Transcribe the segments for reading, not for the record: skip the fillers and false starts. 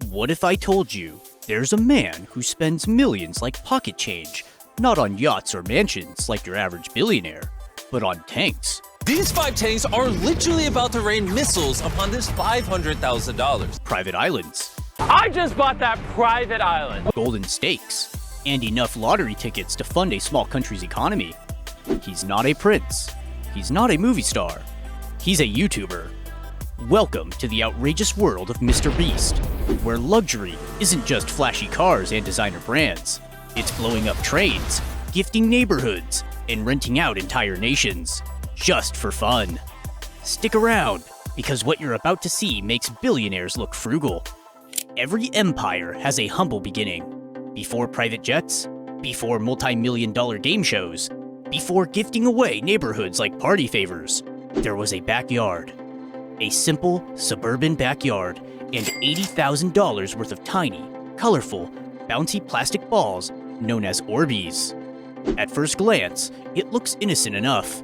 What if I told you there's a man who spends millions like pocket change, not on yachts or mansions like your average billionaire, but on tanks? These 5 tanks are literally about to rain missiles upon this $500,000. Private islands, I just bought that private island. golden stakes, and enough lottery tickets to fund a small country's economy. He's not a prince. He's not a movie star. He's a YouTuber. Welcome to the outrageous world of MrBeast, where luxury isn't just flashy cars and designer brands. It's blowing up trains, gifting neighborhoods, and renting out entire nations, just for fun. Stick around, because what you're about to see makes billionaires look frugal. Every empire has a humble beginning. Before private jets, before multi-million-dollar game shows, before gifting away neighborhoods like party favors, there was a backyard. A simple, suburban backyard and $80,000 worth of tiny, colorful, bouncy plastic balls known as Orbeez. At first glance, it looks innocent enough.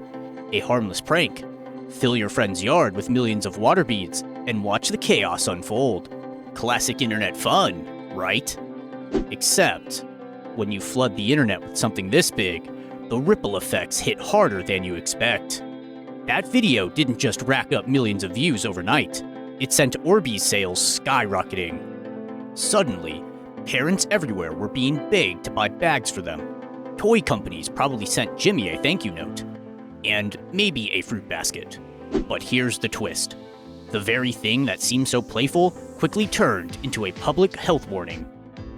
A harmless prank. Fill your friend's yard with millions of water beads and watch the chaos unfold. Classic internet fun, right? Except, when you flood the internet with something this big, the ripple effects hit harder than you expect. That video didn't just rack up millions of views overnight, it sent Orbeez sales skyrocketing. Suddenly, parents everywhere were being begged to buy bags for them. Toy companies probably sent Jimmy a thank you note, and maybe a fruit basket. But here's the twist. The very thing that seemed so playful quickly turned into a public health warning.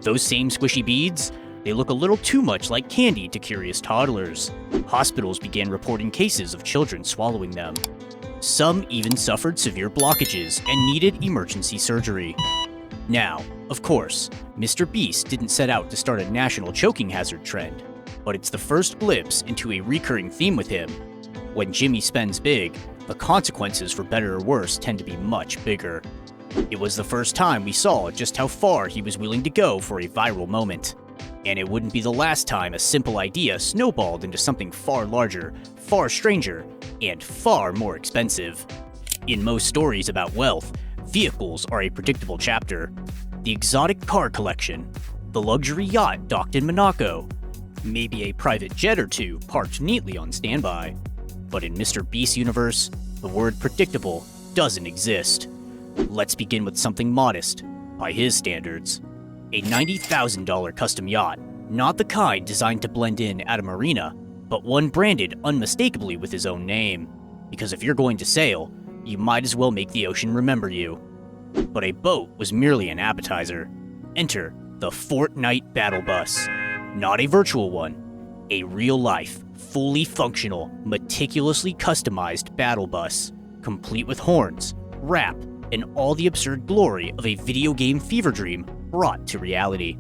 Those same squishy beads, they look a little too much like candy to curious toddlers. Hospitals began reporting cases of children swallowing them. Some even suffered severe blockages and needed emergency surgery. Now, of course, MrBeast didn't set out to start a national choking hazard trend, but it's the first glimpse into a recurring theme with him. When Jimmy spends big, the consequences for better or worse tend to be much bigger. It was the first time we saw just how far he was willing to go for a viral moment. And it wouldn't be the last time a simple idea snowballed into something far larger, far stranger, and far more expensive. In most stories about wealth, vehicles are a predictable chapter. The exotic car collection, the luxury yacht docked in Monaco, maybe a private jet or two parked neatly on standby. But in MrBeast's universe, the word predictable doesn't exist. Let's begin with something modest, by his standards. A $90,000 custom yacht, not the kind designed to blend in at a marina, but one branded unmistakably with his own name. Because if you're going to sail, you might as well make the ocean remember you. But a boat was merely an appetizer. Enter the Fortnite Battle Bus. Not a virtual one, a real-life, fully functional, meticulously customized battle bus, complete with horns, rap, and all the absurd glory of a video game fever dream brought to reality.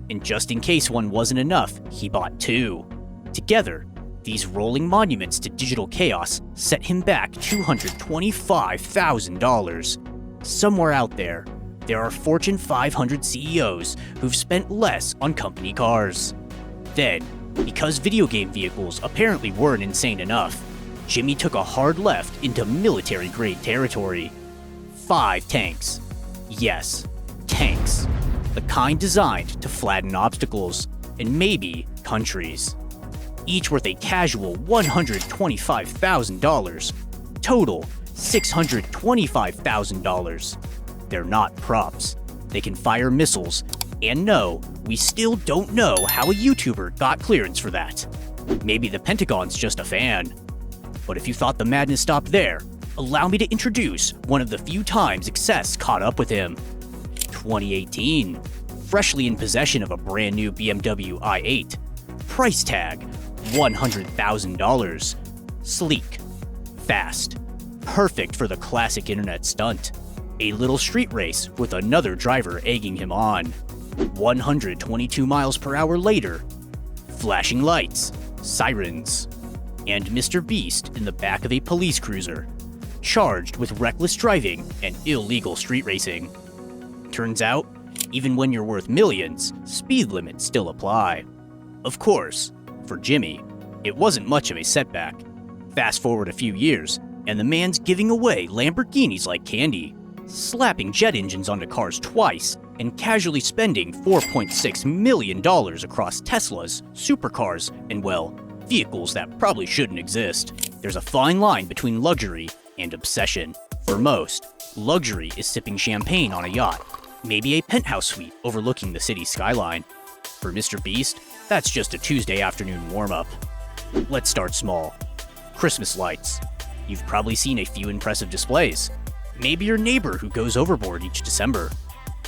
And just in case one wasn't enough, he bought 2. Together, these rolling monuments to digital chaos set him back $225,000. Somewhere out there, there are Fortune 500 CEOs who've spent less on company cars. Then, because video game vehicles apparently weren't insane enough, Jimmy took a hard left into military-grade territory. 5 tanks. Yes, tanks. The kind designed to flatten obstacles, and maybe countries. Each worth a casual $125,000. Total $625,000. They're not props. They can fire missiles, and no, we still don't know how a YouTuber got clearance for that. Maybe the Pentagon's just a fan. But if you thought the madness stopped there, allow me to introduce one of the few times success caught up with him. 2018. Freshly in possession of a brand new BMW i8. Price tag, $100,000. Sleek. Fast. Perfect for the classic internet stunt. A little street race with another driver egging him on. 122 miles per hour later. Flashing lights. Sirens. And MrBeast in the back of a police cruiser, charged with reckless driving and illegal street racing. Turns out, even when you're worth millions, speed limits still apply. Of course, for Jimmy, it wasn't much of a setback. Fast forward a few years, and the man's giving away Lamborghinis like candy, slapping jet engines onto cars twice, and casually spending $4.6 million across Teslas, supercars, and, well, vehicles that probably shouldn't exist. There's a fine line between luxury and obsession. For most, luxury is sipping champagne on a yacht, maybe a penthouse suite overlooking the city skyline. For MrBeast, that's just a Tuesday afternoon warm-up. Let's start small. Christmas lights. You've probably seen a few impressive displays. Maybe your neighbor who goes overboard each December.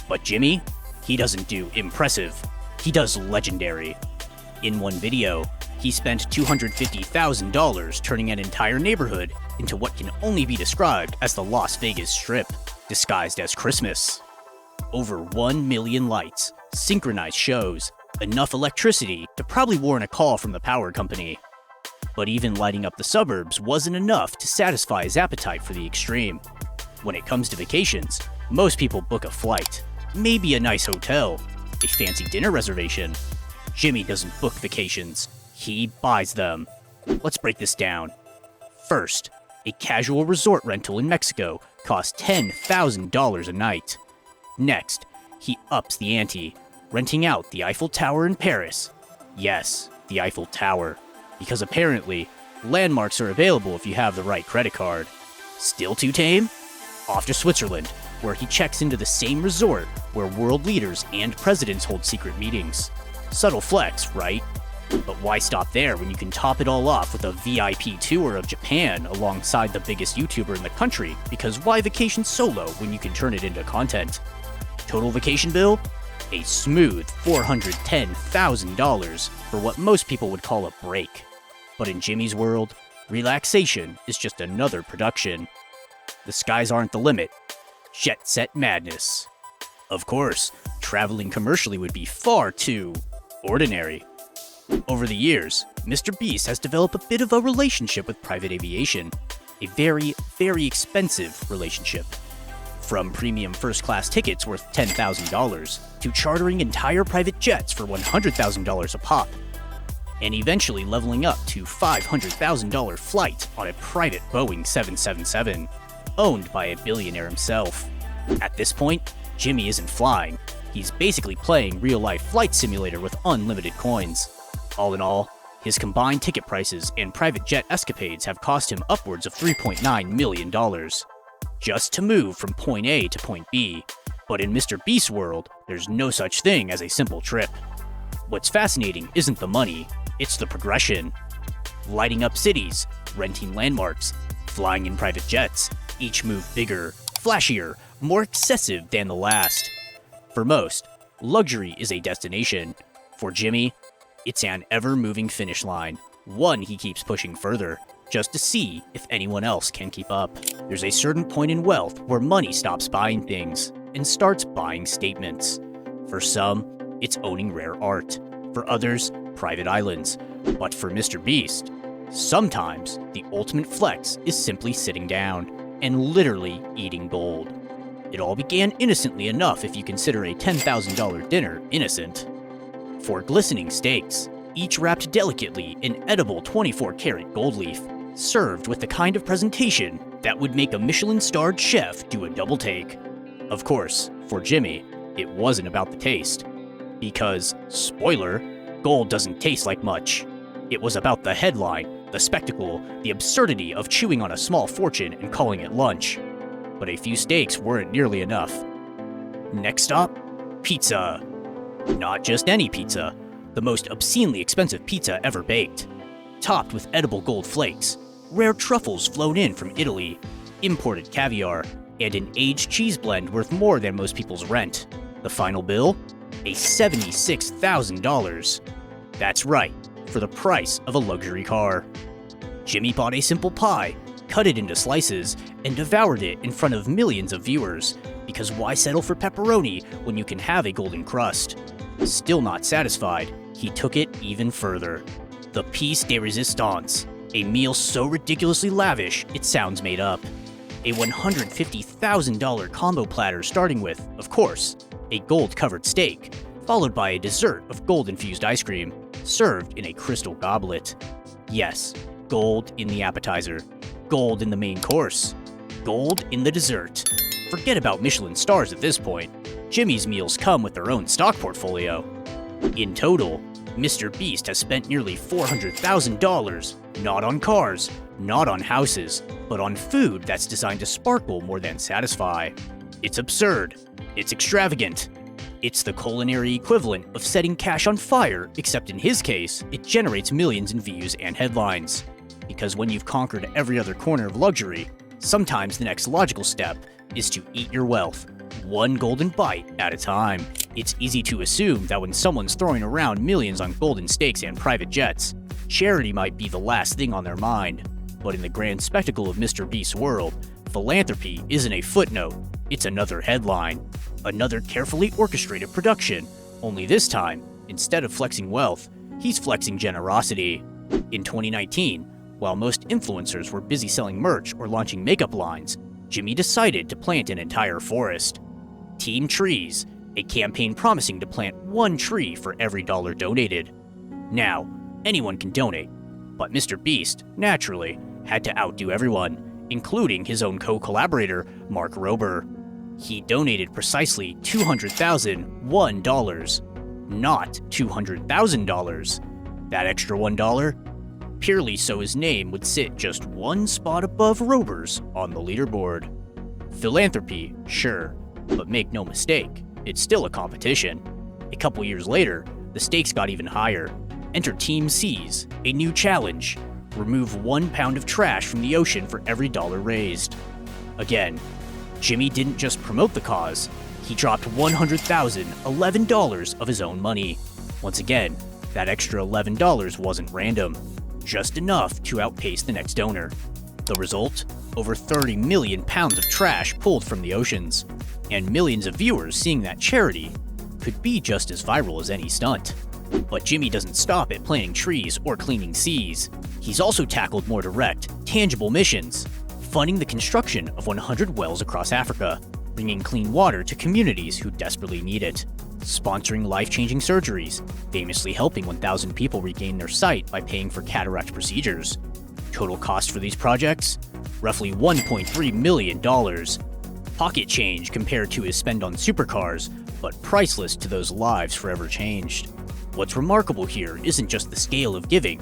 But Jimmy, he doesn't do impressive, he does legendary. In one video, he spent $250,000 turning an entire neighborhood into what can only be described as the Las Vegas Strip, disguised as Christmas. Over 1 million lights, synchronized shows, enough electricity to probably warrant a call from the power company. But even lighting up the suburbs wasn't enough to satisfy his appetite for the extreme. When it comes to vacations, most people book a flight, maybe a nice hotel, a fancy dinner reservation. Jimmy doesn't book vacations, he buys them. Let's break this down. First, a casual resort rental in Mexico costs $10,000 a night. Next, he ups the ante, renting out the Eiffel Tower in Paris. Yes, the Eiffel Tower, because apparently, landmarks are available if you have the right credit card. Still too tame? Off to Switzerland, where he checks into the same resort where world leaders and presidents hold secret meetings. Subtle flex, right? But why stop there when you can top it all off with a VIP tour of Japan alongside the biggest YouTuber in the country? Because why vacation solo when you can turn it into content? Total vacation bill? A smooth $410,000 for what most people would call a break. But in Jimmy's world, relaxation is just another production. The skies aren't the limit. Jet set madness. Of course, traveling commercially would be far too ordinary. Over the years, MrBeast has developed a bit of a relationship with private aviation. A very, very expensive relationship. From premium first-class tickets worth $10,000 to chartering entire private jets for $100,000 a pop, and eventually leveling up to $500,000 flight on a private Boeing 777, owned by a billionaire himself. At this point, Jimmy isn't flying. He's basically playing real-life flight simulator with unlimited coins. All in all, his combined ticket prices and private jet escapades have cost him upwards of $3.9 million. Just to move from point A to point B. But in MrBeast's world, there's no such thing as a simple trip. What's fascinating isn't the money, it's the progression. Lighting up cities, renting landmarks, flying in private jets, each move bigger, flashier, more excessive than the last. For most, luxury is a destination. For Jimmy, it's an ever-moving finish line, one he keeps pushing further, just to see if anyone else can keep up. There's a certain point in wealth where money stops buying things and starts buying statements. For some, it's owning rare art. For others, private islands. But for MrBeast, sometimes the ultimate flex is simply sitting down and literally eating gold. It all began innocently enough if you consider a $10,000 dinner innocent. 4 glistening steaks, each wrapped delicately in edible 24-karat gold leaf, served with the kind of presentation that would make a Michelin-starred chef do a double take. Of course, for Jimmy, it wasn't about the taste. Because, spoiler, gold doesn't taste like much. It was about the headline, the spectacle, the absurdity of chewing on a small fortune and calling it lunch. But a few steaks weren't nearly enough. Next stop, pizza. Not just any pizza, the most obscenely expensive pizza ever baked. Topped with edible gold flakes, rare truffles flown in from Italy, imported caviar, and an aged cheese blend worth more than most people's rent. The final bill? A $76,000. That's right, for the price of a luxury car. Jimmy bought a simple pie, cut it into slices, and devoured it in front of millions of viewers, because why settle for pepperoni when you can have a golden crust? Still not satisfied, he took it even further. The piece de resistance, a meal so ridiculously lavish it sounds made up. A $150,000 combo platter starting with, of course, a gold-covered steak, followed by a dessert of gold-infused ice cream, served in a crystal goblet. Yes, gold in the appetizer, gold in the main course, gold in the dessert. Forget about Michelin stars at this point. Jimmy's meals come with their own stock portfolio. In total, MrBeast has spent nearly $400,000, not on cars, not on houses, but on food that's designed to sparkle more than satisfy. It's absurd. It's extravagant. It's the culinary equivalent of setting cash on fire, except in his case, it generates millions in views and headlines. Because when you've conquered every other corner of luxury, sometimes the next logical step is to eat your wealth, one golden bite at a time. It's easy to assume that when someone's throwing around millions on golden steaks and private jets, charity might be the last thing on their mind. But in the grand spectacle of MrBeast's world, philanthropy isn't a footnote, it's another headline. Another carefully orchestrated production, only this time, instead of flexing wealth, he's flexing generosity. In 2019, while most influencers were busy selling merch or launching makeup lines, Jimmy decided to plant an entire forest. Team Trees, a campaign promising to plant one tree for every dollar donated. Now, anyone can donate, but MrBeast, naturally, had to outdo everyone, including his own co-collaborator, Mark Rober. He donated precisely $200,001, not $200,000. That extra $1, purely so his name would sit just one spot above Rober's on the leaderboard. Philanthropy, sure, but make no mistake, it's still a competition. A couple years later, the stakes got even higher. Enter Team C's, a new challenge. Remove 1 pound of trash from the ocean for every dollar raised. Again, Jimmy didn't just promote the cause, he dropped $100,011 of his own money. Once again, that extra $11 wasn't random, just enough to outpace the next donor. The result? Over 30 million pounds of trash pulled from the oceans, and millions of viewers seeing that charity could be just as viral as any stunt. But Jimmy doesn't stop at planting trees or cleaning seas. He's also tackled more direct, tangible missions, funding the construction of 100 wells across Africa, bringing clean water to communities who desperately need it, sponsoring life-changing surgeries, famously helping 1,000 people regain their sight by paying for cataract procedures. Total cost for these projects? Roughly $1.3 million. Pocket change compared to his spend on supercars, but priceless to those lives forever changed. What's remarkable here isn't just the scale of giving,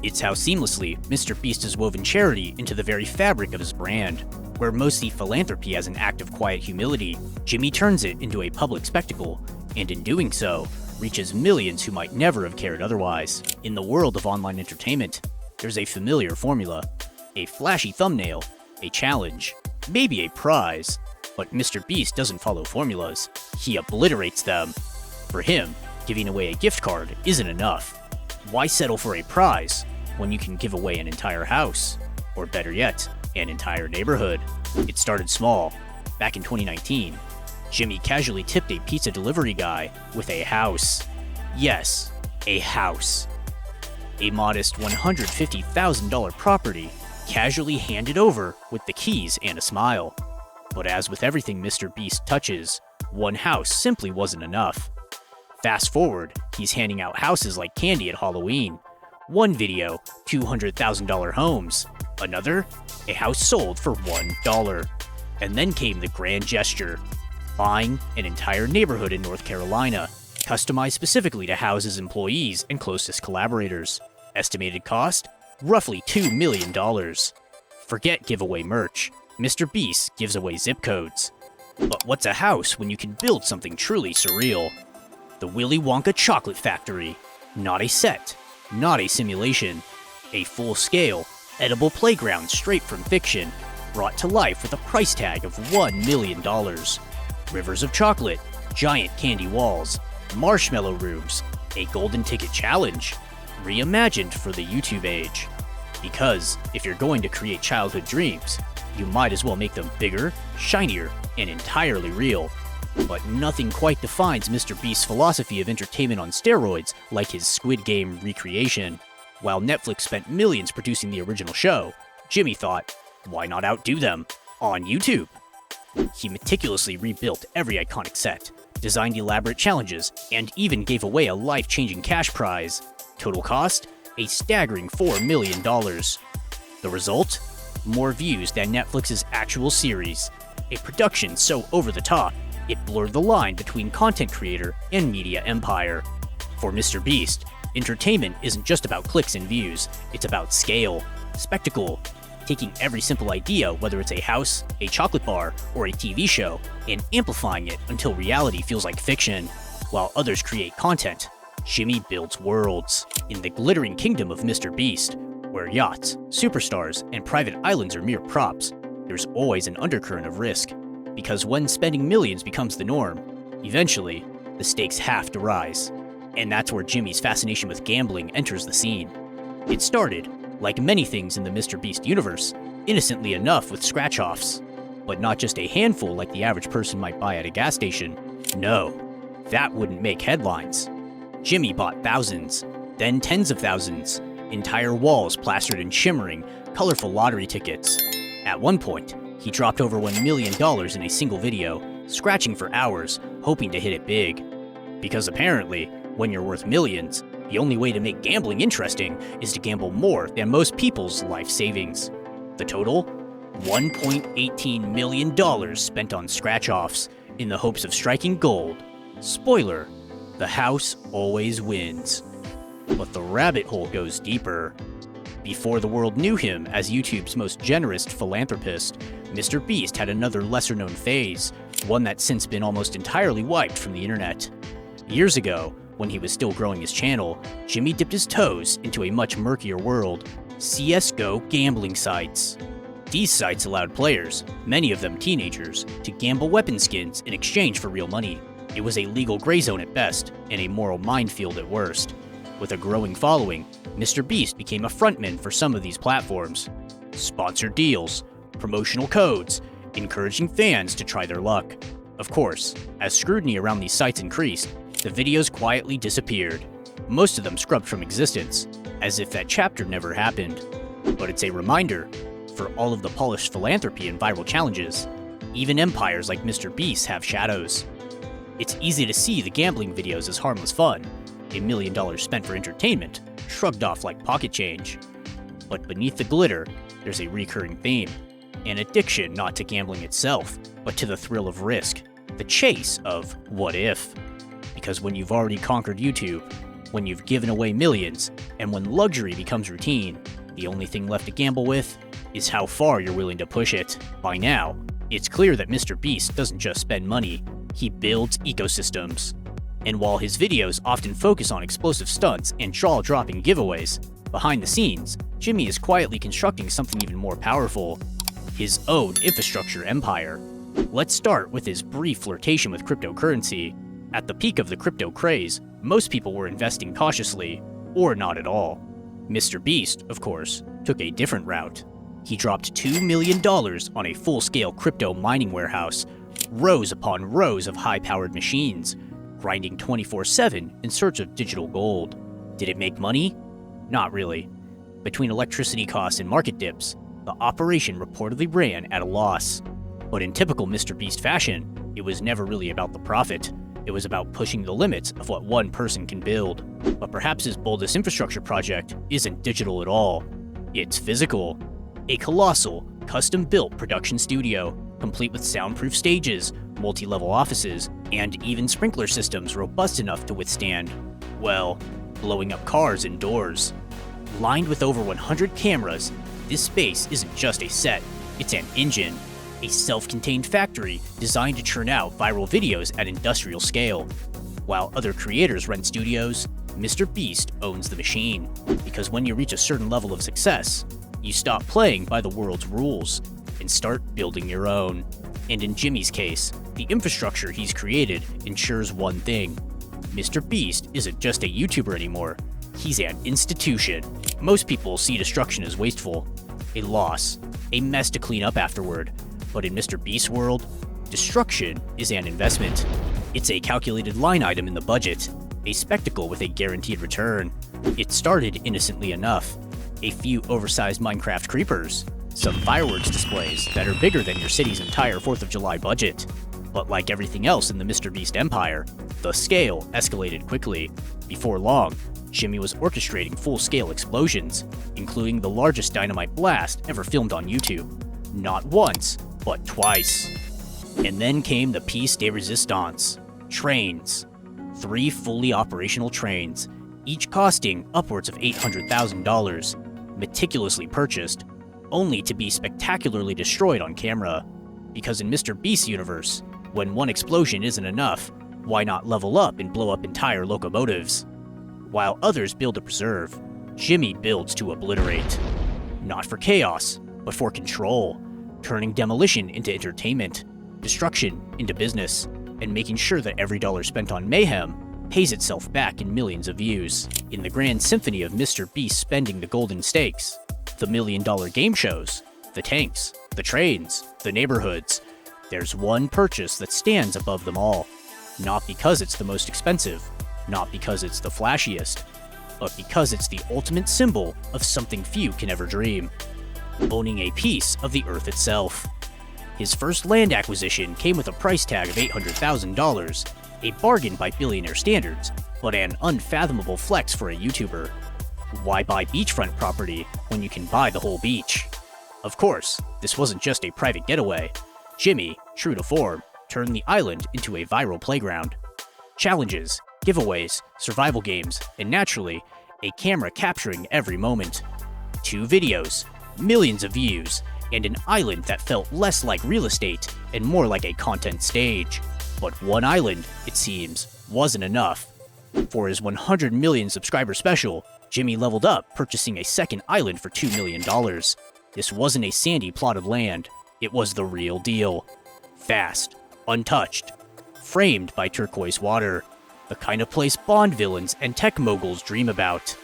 it's how seamlessly MrBeast has woven charity into the very fabric of his brand. Where most see philanthropy as an act of quiet humility, Jimmy turns it into a public spectacle, and in doing so, reaches millions who might never have cared otherwise. In the world of online entertainment, there's a familiar formula. A flashy thumbnail, a challenge, maybe a prize. But MrBeast doesn't follow formulas, he obliterates them. For him, giving away a gift card isn't enough. Why settle for a prize when you can give away an entire house? Or better yet, an entire neighborhood? It started small. Back in 2019, Jimmy casually tipped a pizza delivery guy with a house. Yes, a house. A modest $150,000 property, casually handed over with the keys and a smile. But as with everything MrBeast touches, one house simply wasn't enough. Fast forward, he's handing out houses like candy at Halloween. One video, $200,000 homes. Another, a house sold for $1. And then came the grand gesture, buying an entire neighborhood in North Carolina, customized specifically to house his employees and closest collaborators. Estimated cost? Roughly $2 million. Forget giveaway merch. MrBeast gives away zip codes. But what's a house when you can build something truly surreal? The Willy Wonka Chocolate Factory. Not a set, not a simulation. A full-scale, edible playground straight from fiction, brought to life with a price tag of $1 million. Rivers of chocolate, giant candy walls, marshmallow rooms, a golden ticket challenge, reimagined for the YouTube age. Because if you're going to create childhood dreams, you might as well make them bigger, shinier, and entirely real. But nothing quite defines MrBeast's philosophy of entertainment on steroids like his Squid Game recreation. While Netflix spent millions producing the original show, Jimmy thought, why not outdo them on YouTube? He meticulously rebuilt every iconic set, designed elaborate challenges, and even gave away a life-changing cash prize. Total cost? A staggering $4 million. The result? More views than Netflix's actual series. A production so over the top, It blurred the line between content creator and media empire. For MrBeast, entertainment isn't just about clicks and views, it's about scale, spectacle, taking every simple idea, whether it's a house, a chocolate bar, or a TV show, and amplifying it until reality feels like fiction. While others create content, Jimmy builds worlds. In the glittering kingdom of MrBeast, where yachts, superstars, and private islands are mere props, there's always an undercurrent of risk. Because when spending millions becomes the norm, eventually, the stakes have to rise. And that's where Jimmy's fascination with gambling enters the scene. It started, like many things in the MrBeast universe, innocently enough with scratch-offs. But not just a handful like the average person might buy at a gas station. No, that wouldn't make headlines. Jimmy bought thousands, then tens of thousands, entire walls plastered in shimmering, colorful lottery tickets. At one point, he dropped over $1 million in a single video, scratching for hours, hoping to hit it big. Because apparently, when you're worth millions, the only way to make gambling interesting is to gamble more than most people's life savings. The total? $1.18 million spent on scratch-offs in the hopes of striking gold. Spoiler, the house always wins. But the rabbit hole goes deeper. Before the world knew him as YouTube's most generous philanthropist, MrBeast had another lesser-known phase, one that's since been almost entirely wiped from the internet. Years ago, when he was still growing his channel, Jimmy dipped his toes into a much murkier world: CSGO gambling sites. These sites allowed players, many of them teenagers, to gamble weapon skins in exchange for real money. It was a legal gray zone at best, and a moral minefield at worst. With a growing following, MrBeast became a frontman for some of these platforms. Sponsored deals, promotional codes, encouraging fans to try their luck. Of course, as scrutiny around these sites increased, the videos quietly disappeared, most of them scrubbed from existence, as if that chapter never happened. But it's a reminder, for all of the polished philanthropy and viral challenges, even empires like MrBeast have shadows. It's easy to see the gambling videos as harmless fun, $1 million spent for entertainment, shrugged off like pocket change. But beneath the glitter, there's a recurring theme: an addiction not to gambling itself, but to the thrill of risk, the chase of what if. Because when you've already conquered YouTube, when you've given away millions, and when luxury becomes routine, the only thing left to gamble with is how far you're willing to push it. By now, it's clear that MrBeast doesn't just spend money, he builds ecosystems. And while his videos often focus on explosive stunts and jaw-dropping giveaways, behind the scenes, Jimmy is quietly constructing something even more powerful: his own infrastructure empire. Let's start with his brief flirtation with cryptocurrency. At the peak of the crypto craze, most people were investing cautiously, or not at all. MrBeast, of course, took a different route. He dropped $2 million on a full-scale crypto mining warehouse, rows upon rows of high-powered machines, grinding 24/7 in search of digital gold. Did it make money? Not really. Between electricity costs and market dips, the operation reportedly ran at a loss. But in typical MrBeast fashion, it was never really about the profit. It was about pushing the limits of what one person can build. But perhaps his boldest infrastructure project isn't digital at all. It's physical. A colossal, custom-built production studio, complete with soundproof stages, multi-level offices, and even sprinkler systems robust enough to withstand, well, blowing up cars indoors. Lined with over 100 cameras, this space isn't just a set, it's an engine. A self-contained factory designed to churn out viral videos at industrial scale. While other creators rent studios, MrBeast owns the machine. Because when you reach a certain level of success, you stop playing by the world's rules and start building your own. And in Jimmy's case, the infrastructure he's created ensures one thing: MrBeast isn't just a YouTuber anymore, he's an institution. Most people see destruction as wasteful, a loss, a mess to clean up afterward. But in MrBeast's world, destruction is an investment. It's a calculated line item in the budget, a spectacle with a guaranteed return. It started innocently enough: a few oversized Minecraft creepers, some fireworks displays that are bigger than your city's entire 4th of July budget. But like everything else in the MrBeast empire, the scale escalated quickly. Before long, Jimmy was orchestrating full-scale explosions, including the largest dynamite blast ever filmed on YouTube. Not once, but twice. And then came the piece de resistance, trains. 3 fully operational trains, each costing upwards of $800,000, meticulously purchased, only to be spectacularly destroyed on camera. Because in MrBeast's universe, when one explosion isn't enough, why not level up and blow up entire locomotives? While others build to preserve, Jimmy builds to obliterate. Not for chaos, but for control, turning demolition into entertainment, destruction into business, and making sure that every dollar spent on mayhem pays itself back in millions of views. In the grand symphony of MrBeast spending the golden stakes, the $1 million game shows, the tanks, the trains, the neighborhoods, there's one purchase that stands above them all. Not because it's the most expensive, not because it's the flashiest, but because it's the ultimate symbol of something few can ever dream: owning a piece of the earth itself. His first land acquisition came with a price tag of $800,000, a bargain by billionaire standards, but an unfathomable flex for a YouTuber. Why buy beachfront property when you can buy the whole beach? Of course, this wasn't just a private getaway. Jimmy, true to form, turned the island into a viral playground. Challenges, giveaways, survival games, and naturally, a camera capturing every moment. 2 videos, millions of views, and an island that felt less like real estate and more like a content stage. But one island, it seems, wasn't enough. For his 100 million subscriber special, Jimmy leveled up, purchasing a second island for $2 million. This wasn't a sandy plot of land, it was the real deal. Vast, untouched, framed by turquoise water, the kind of place Bond villains and tech moguls dream about.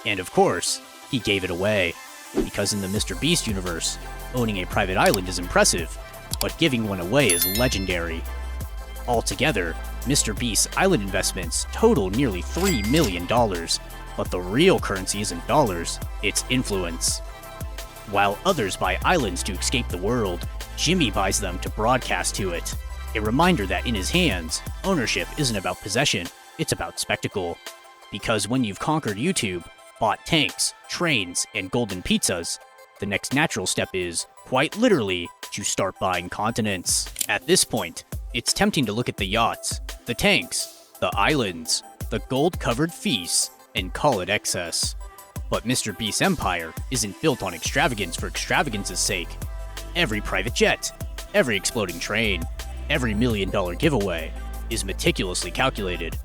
And of course, he gave it away. Because in the MrBeast universe, owning a private island is impressive, but giving one away is legendary. Altogether, MrBeast's island investments total nearly $3 million, but the real currency isn't dollars, it's influence. While others buy islands to escape the world, Jimmy buys them to broadcast to it. A reminder that in his hands, ownership isn't about possession, it's about spectacle. Because when you've conquered YouTube, bought tanks, trains, and golden pizzas, the next natural step is, quite literally, to start buying continents. At this point, it's tempting to look at the yachts, the tanks, the islands, the gold-covered feasts, and call it excess. But MrBeast's empire isn't built on extravagance for extravagance's sake. Every private jet, every exploding train, every $1 million giveaway is meticulously calculated.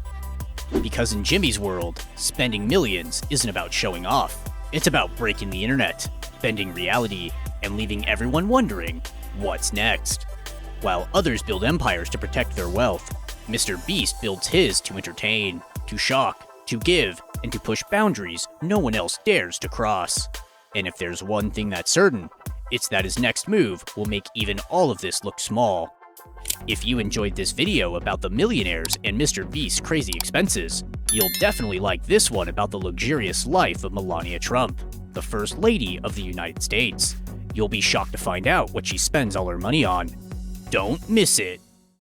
Because in Jimmy's world, spending millions isn't about showing off. It's about breaking the internet, bending reality, and leaving everyone wondering, what's next? While others build empires to protect their wealth, MrBeast builds his to entertain, to shock, to give, and to push boundaries no one else dares to cross. And if there's one thing that's certain, it's that his next move will make even all of this look small. If you enjoyed this video about the millionaires and MrBeast's crazy expenses, you'll definitely like this one about the luxurious life of Melania Trump, the First Lady of the United States. You'll be shocked to find out what she spends all her money on. Don't miss it!